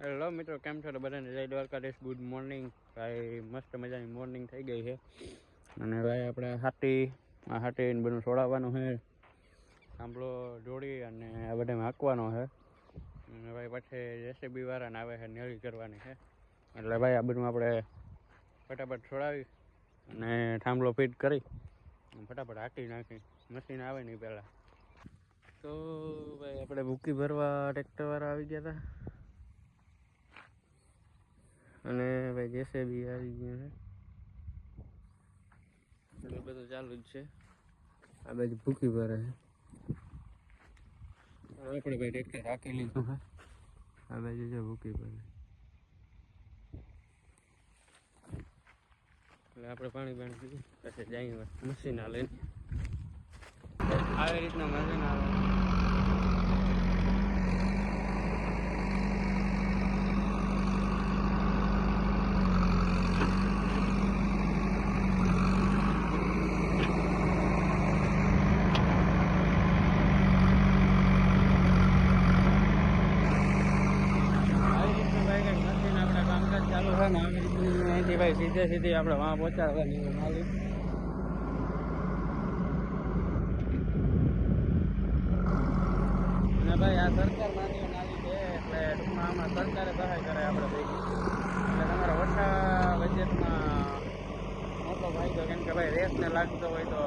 Hello મિત્રો, કેમ છો? તો બધાને જય દ્વારકાધીશ. ગુડ મોર્નિંગ ભાઈ. મસ્ત મજાની મોર્નિંગ થઈ ગઈ છે અને ભાઈ આપણે હાટીને બધું છોડાવવાનું છે, સાંભળો જોડી અને આ બધા હાંકવાનો છે અને ભાઈ પછી જેસીબી વાળાને આવે છે, નેળી કરવાની છે. એટલે ભાઈ આ બધું આપણે ફટાફટ છોડાવી અને થાંભલો ફિટ કરી ફટાફટ હાંકી નાખી. મશીન આવે નહીં પહેલાં તો ભાઈ આપણે ભૂકી ભરવા ટ્રેક્ટર વાળા આવી ગયા હતા અને ભાઈ જેસીબી આવી ગયું છે. એટલે બધું ચાલુ જ છે. આ બાજુ ભૂકી ભરે છે. આપણે ભાઈ ટ્રેક્ટર રાખી લીધું છે. આ બાજુ છે ભૂકી ભરે. એટલે આપણે પાણી પીવું પછી જઈએ મશીન લઈને. આવી રીતના મશીન આવે. ચાલુ છે ને આવી રીતની અહીંથી ભાઈ સીધી આપણે વાં પહોંચાડવાની માલિક. અને ભાઈ આ સરકાર માની નાલી છે એટલે ટૂંકમાં આમાં સરકારે સહાય કરે આપણે ભેગી. એટલે તમારા ઓછા બજેટમાં મોટો ફાયદો, કેમ કે ભાઈ રેસને લાગતો હોય તો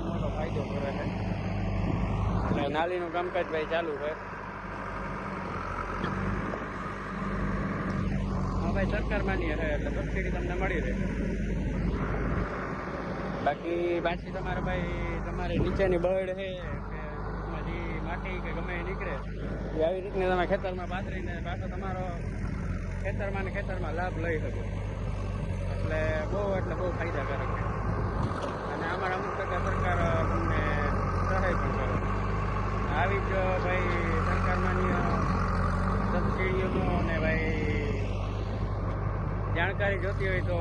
મોટો ફાયદો કરે છે. એટલે નાલીનું કામકાજ ભાઈ ચાલુ છે. ભાઈ સરકાર માની છે એટલે સબસિડી તમને મળી રહે. બાકી પાછી તમારે ભાઈ તમારી નીચેની બળ છે કે જે માટી કે ગમે એ નીકળે એ આવી રીતને તમે ખેતરમાં પાથરીને પાછો તમારો ખેતરમાં લાભ લઈ શકો. એટલે બહુ ફાયદાકારક છે અને અમારા અમુક ટકા સરકાર તમને સહાય પણ કરે. આવી જ ભાઈ સરકાર માન્ય સબસિડીઓનો અને ભાઈ જાણકારી જોતી હોય તો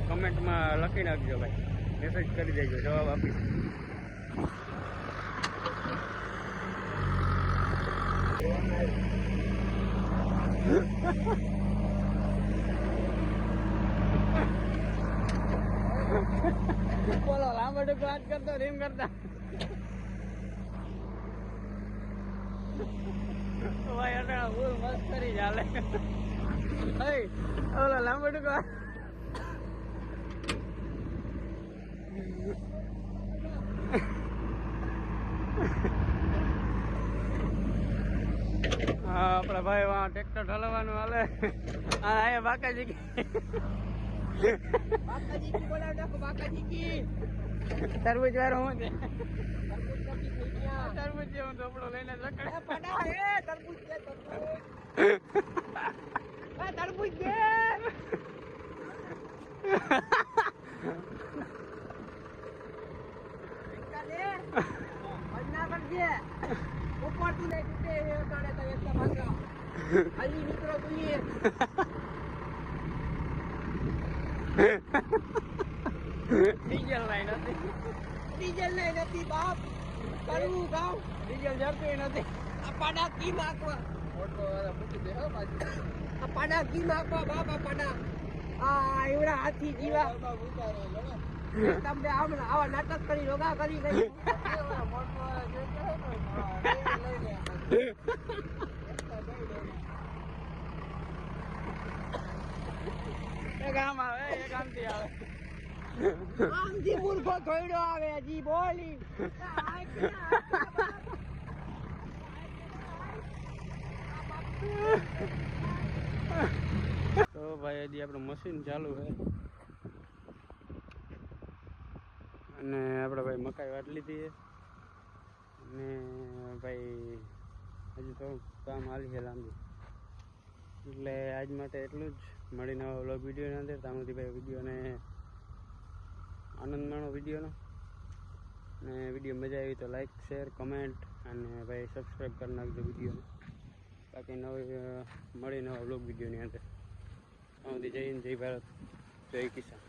કમેન્ટમાં લખી નાખજો ભાઈ, મેસેજ કરી દેજો, જવાબ આપીશ. બોલો લાંબો ટૂંકો વાત કરતો રીમ કરતા ભાઈ અટાણા ફૂલ મસ્ત કરી ચાલે. ઓલો લાંબો ટૂંકો આપડે ભાઈ વાં ટ્રેક્ટર ઠલવવાનું હાલે. હા બાકાજી તરબૂજ વાળો હું છે. તરબૂજ હું ચોપડો લઈને તરબૂજ દે. ડીઝલ નથી બાપ, કરવું ગામ ડીઝલ જડતું નથી. આ પાડા કી નાખવા પાડા કી નાખવા બાપ. આ પાડા આ એવડા હાથી જીવા તમને આવા નાટક કરી રોગા કરી ગામ આવે એ ગામથી આવે. આમથી મૂર્ખો થોડો આવે હજી બોલી. તો ભાઈ હજી આપણું મશીન ચાલુ છે અને આપણે ભાઈ મકાઈ વાટ લીધી છે અને ભાઈ હજી થોડુંક કામ હાલી છે લાંબુ. એટલે આજ માટે એટલું જ. મળીને આવા વ્લોગ વિડીયોની અંદર ત્યાં સુધી ભાઈ વિડીયોને આનંદ માણો વિડીયોનો. અને વિડીયો મજા આવી તો લાઈક, શેર, કમેન્ટ અને ભાઈ સબસ્ક્રાઈબ કરી નાખજો વિડીયોને. બાકી મળી નવા વ્લોગ વિડીયોની અંદર. ત્યાં સુધી જય હિન્દ, જય ભારત, જય કિસાન.